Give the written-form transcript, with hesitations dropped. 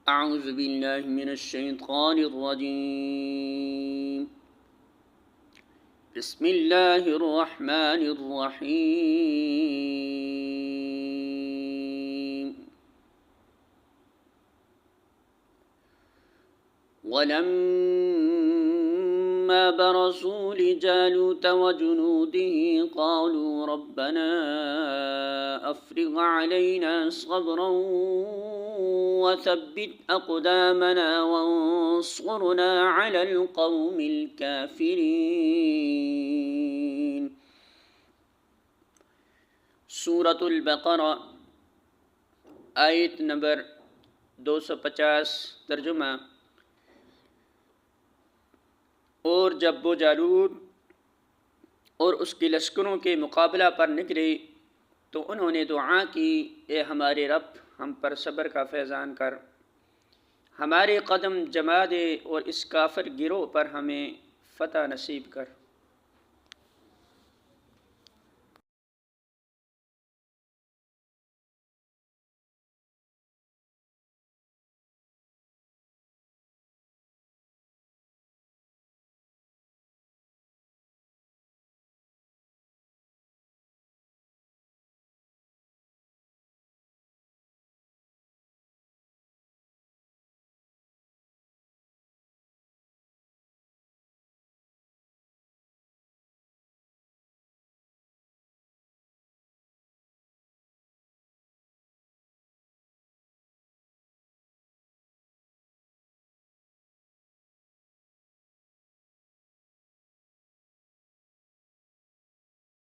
अऊज़ु बिल्लाहि मिनश्शैतानिर्रजीम। बिस्मिल्लाहिर्रहमानिर्रहीम। वलम्मा बरसू लिजालूत वजुनूदिही क़ालू रब्बना अफ़्रिग़ अलैना सब्रन वसब्बित अक़दामना वंसुरना अलल क़ौमिल काफ़िरीन। सूरतुल बक़रा आयत नंबर 250। तर्जुमा। और जब वो जालूत और उसके लश्करों के मुकाबला पर निकले तो उन्होंने दुआ की, ए हमारे रब, हम पर सब्र का फैज़ान कर, हमारे कदम जमा दे और इस काफिर गिरोह पर हमें फ़तह नसीब कर।